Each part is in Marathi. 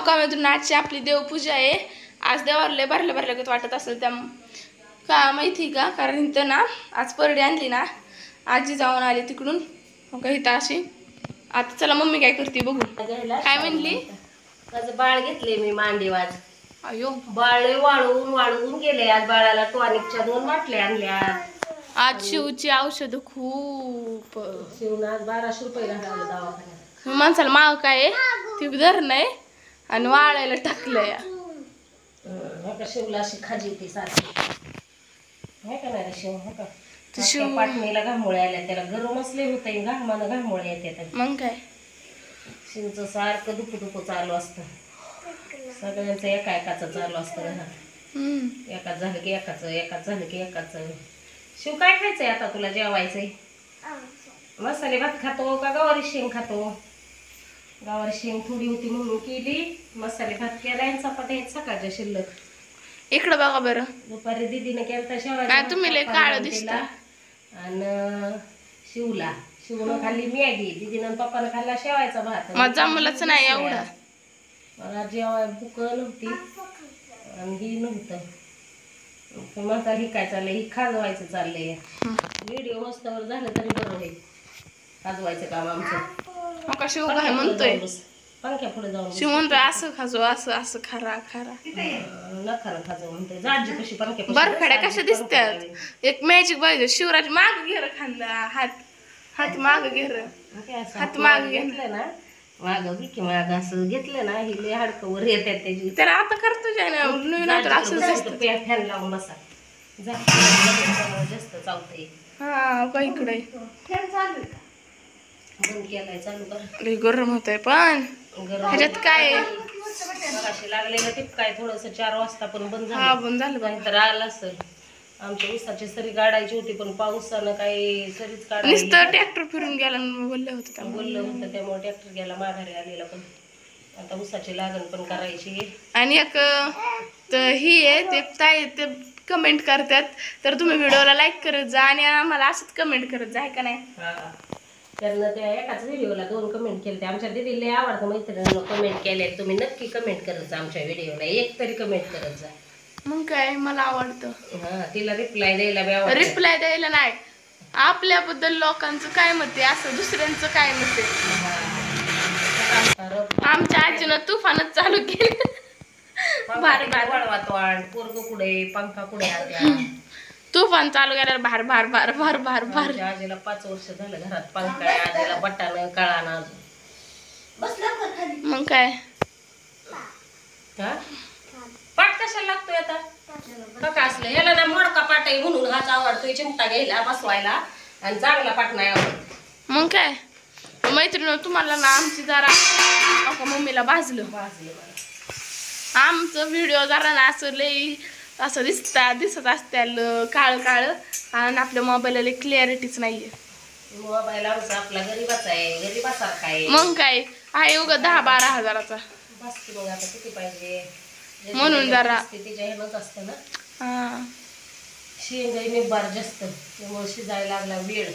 हो का मित्रांनो, आजची आपली देवपूजा आहे. आज देवाला लय भरल्या भरल्यागत वाटत असेल त्या का माहिती का, कारण इथं ना आज परडी आणली ना, आजी जाऊन आली तिकडून. हो का इथं अशी. आता चला मम्मी काय करते बघू. काय म्हणली? माझं बाळ घेतले मी मांडीवाज. अयो बाळ वाळून वाळून गेले. आज बाळाला टॉनिकच्या 2 बाटल्या आणल्या. आज शिवची औषध खूप. शिवून आज 1200 रुपये घालवले दवाखान्यात. माणसाला माग काय ती धर नाही आणि वाळायला टाकलंय. शिवला अशी खाजी ती सारखी हे का नाही शिव हो का शिव पाटणीला घामोळे आल्या. त्याला गरमच लय होत आहे. घामानं घामोळे येतात. मग काय शिवचं सारखं दुखू चालू असतं. सगळ्यांचं एकाचं चालू असतं घरात. एकाच झालं की एकाच झालं की एकाच. शिव काय खायचंय आता तुला जेवायचंय? मसाले भात खातो का गवारी शेंग खातो? गवारी शेंग थोडी होती म्हणून केली. मसाले भात केला आणि चपात्या सकाळच्या शिल्लक. इकडं बघा बरं. दुपारी दीदीने केलता काय तुम्ही लय काळ दिसता. आणि शिवनं खाल्ली मॅगी. दीदीनं पप्पानं खाल्ला शेवायचा भात. माझा मुलाच नाही एवढा. मला जेवाय भूक नव्हती आणि ही नव्हतं. माझा ही काय चाललंय, ही खाजवायचं चाललंय. व्हिडिओ मस्तवर झालं तरी बरं होईल. खाजवायचं काम आमचं. का शिव काय म्हणतोय? पंख्या पुढे जाऊन शिव म्हणतोय असं खाजो असं असं खरा खरा नखरा खाजव म्हणतोय. जाडजी कशी पंख्या बरखड्या कशा दिसतात. एक मॅजिक पाहिजे. शिवराज माग घेर खांदा हात माग घेर हात माग घेतलं ना माग की माग असं घेतलं ना ही लय हाडकं वर येतात त्याची. तर आता करतो फॅन लावून बसा. जास्त चालतंय. हा का इकडे बंद केलाय चालू कर. लय गरम होतंय पण ह्याच्यात काय लागलेलं टिप काय थोडस 4 वाजता पण बंद हा बंद झालं. तर आलं असेल. आमच्या उसाची सरी काढायची होती पण पावसानं काही सरीच नुसतं ट्रॅक्टर फिरून गेला बोललं होतं त्यामुळे ट्रॅक्टर गेला माघारी आलेला. पण आता उसाची लागण पण करायची. आणि एक ही आहे ते ताई ते कमेंट करतात तर तुम्ही व्हिडिओला लाईक करत जा आणि आम्हाला असंच कमेंट करत जा, आहे का नाही? त्यांना त्या एकाच व्हिडिओला 2 कमेंट केले. आमच्या दीदीला आवडतं मैत्रिणींना कमेंट केले. तुम्ही नक्की कमेंट करत जा आमच्या व्हिडिओला. एक तरी कमेंट करत जा. मग काय मला आवडतं. हा तिला रिप्लाय द्यायला रिप्लाय द्यायला नाही. आपल्याबद्दल लोकांचं काय मत आहे असं दुसऱ्यांचं काय मत आहे. आमच्या आजीनं तुफानच चालू केलं. पोरग कुठे पंखा कुठे आल्या. तुफान चालू केल्यावर भार भार भार भार भार भार. आजीला 5 वर्ष झालं घरात पंखा आहे. आजीला बटानं कळाना अजून. मग काय पाट कशाला लागतोय आता? का असलं ह्याला ना मोडका पाट आहे म्हणून हाच आवडतोय चिमटा घ्यायला बसवायला. आणि चांगला पाट नाही आवडत. मग काय मैत्रिणी तुम्हाला ना आमची जरा मम्मीला भाजलं आमचं व्हिडिओ जरा ना असं लई असं दिसत असत्याल काळ काळ. आणि आपल्या मोबाईलला क्लिअरिटीच नाहीये. मोबाईल आमचा आपला गरीबाचा आहे. गरीबासारखा आहे. मग काय आहे उगा 10-12 हजाराचा. बस की मग आता किती पाहिजे म्हणून जरा तिच्या ह्यानंच असतं ना. हा शेंगाई निबार जास्त त्यामुळे शिजायला लागला वेळ.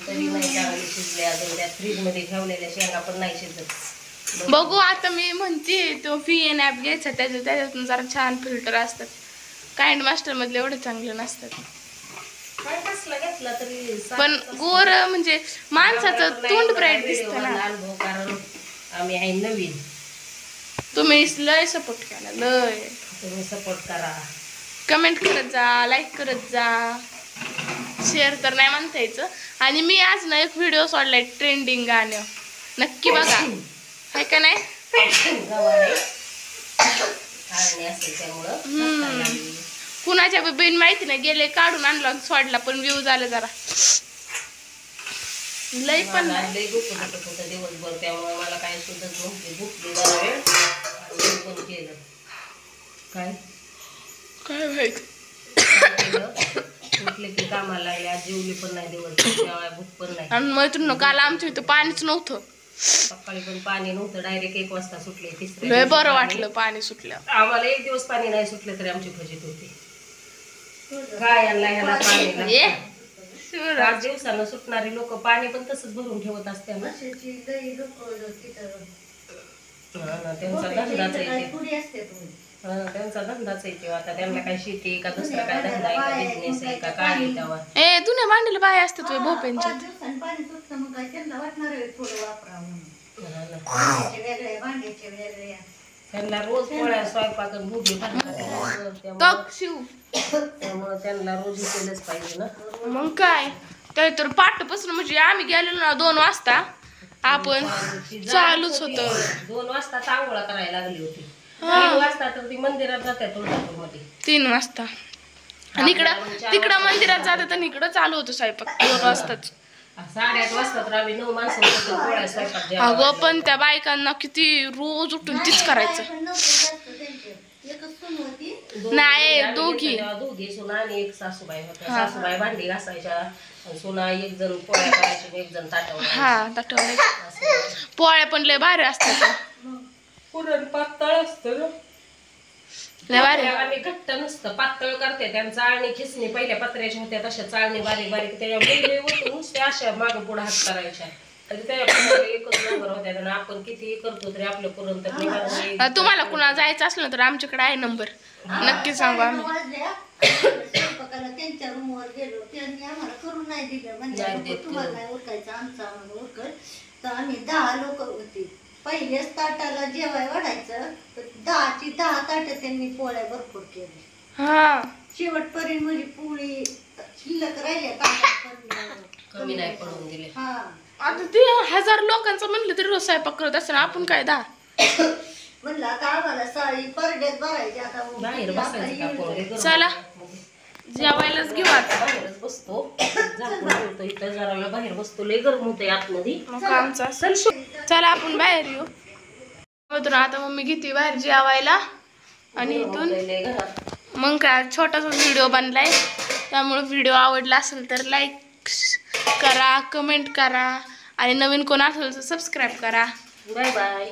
तरी नाही चांगली शिजले अजून. त्या फ्रीजमध्ये ठेवलेल्या शेंगा पण नाही शिजत. बघू आता मी म्हणते तो VN ॲप घ्यायचा. त्याच्यातून जरा छान फिल्टर असतात. काइंड मास्टर मधले एवढे चांगले नसतात. काय कसला घेतला तरी पण गोर म्हणजे माणसाचं तोंड ब्राईट दिसतं ना. अनुभव कारण आम्ही आहे नवीन. तुम्ही लय सपोर्ट केला लय. तुम्ही सपोर्ट करा. कमेंट करत जा, लाईक करत जा, शेअर तर नाही म्हणता यायचं. आणि मी आज ना एक व्हिडिओ सोडलाय ट्रेंडिंग गाणं. नक्की बघा, आहे का नाही? कुणाच्या बहीण माहिती नाही गेले काढून आणला सोडला पण व्ह्यू झालं जरा लय पण लय दिवसभर. त्यामुळे मला काय सुद्धा नव्हती. भुकली जरा वेळ पण केलं. काय काय माहित उठले की कामाला लागले. जेवली पण नाही दिवसभर. जेवाय भूक पण नाही. आणि मैत्रीण काल आमच्या इथं पाणीच नव्हतं. सकाळी पण पाणी नव्हतं. डायरेक्ट 1 वाजता सुटले. लय बरं वाटलं पाणी सुटलं. आम्हाला 1 दिवस पाणी नाही सुटले तरी आमची फजित होती. काय ह्याला पाणी 5 दिवसानं सुटणारी लोक पाणी पण तसंच भरून ठेवत असते ना. त्यांचा धंदाच आहे त्यांचा धंदाच आहे तेव्हा. आता त्यांना काय शेती का दुसरा काय धंदा आहे का बिझनेस आहे का काय आहे तेव्हा. ए धुण्या भांडीला बाय असतात भोपेंच्या. त्यांना रोज पोळ्या स्वयंपाक भुगे त्यामुळे त्यांना रोज केलंच पाहिजे ना. मग काय ते तर पाठपासून म्हणजे आम्ही गेलेलो ना 2 वाजता आपण चालूच होत. 2 वाजता आंघोळा करायला लागली होती. 3 वाजता तर ती मंदिरात जाते तुळजापूरमध्ये. 3 वाजता आणि तिकडं मंदिरात जातात आणि इकडं चालू होतं स्वयंपाक 2 वाजताच. 8:30 वाजता तर आम्ही 9 माणसं पोळ्या स्वयंपाक. अगं पण त्या बायकांना किती रोज उठून तीच करायचं. नाही दोघी सुना आणि एक सासूबाई होत्या. सासूबाई भांडी घासायच्या, सुना एक जण पोळ्या करायच्या, एक जण ताटवल्या. पोळ्या पण लय भारी असतात. पुरण पातळ असतं लय भारी. आम्ही घट्ट नसतं पातळ करते. त्यांना चाळणी खिसणी पहिल्या पत्र्याच्या होत्या तशा चाळणी बारीक बारीक त्याच्या नुसते अशा मागं पुढे हात करायच्या. एकच नंबर होत्या. आणि आपण किती करतो तरी आपलं पुरण तर. तुम्हाला कुणाला जायचं असलं तर आमच्याकडे आहे नंबर, नक्की सांगू आम्ही. त्यांच्या रूमवर गेलो त्यांनी आम्हाला करून नाही दिलं. म्हणजे तुम्हाला नाही उरकायचं आमचं आम्हाला उरकल. तर आम्ही 10 लोक होती. पहिल्याच ताटाला जेवाय वाढायचं तर 10ची 10 ताटं त्यांनी पोळ्या भरपूर केल्या. शेवटपर्यंत म्हणजे पोळी शिल्लक राहिल्या कमी नाही पडून दिले. आता ते 1000 लोकांचं म्हणलं तरी रोज स्वयंपाक करत असं आपण काय 10 म्हणलं आता आम्हाला साडी परड्यात भरायची. आता बाहेर बसायचं. चला जेवायलाच घेऊ आता. बाहेरच बसतो झाकून ठेवतो इथं जरा बाहेर बसतो. लय गरम होतंय आतमध्ये. चला आपण बाहेर येऊ. आता मम्मी घेते बाहेर जेवायला आणि इथून मग काय छोटासा व्हिडिओ बनलाय. त्यामुळे व्हिडिओ आवडला असेल तर लाईक करा, कमेंट करा आणि नवीन कोण असेल तर सबस्क्राईब करा. Bye bye.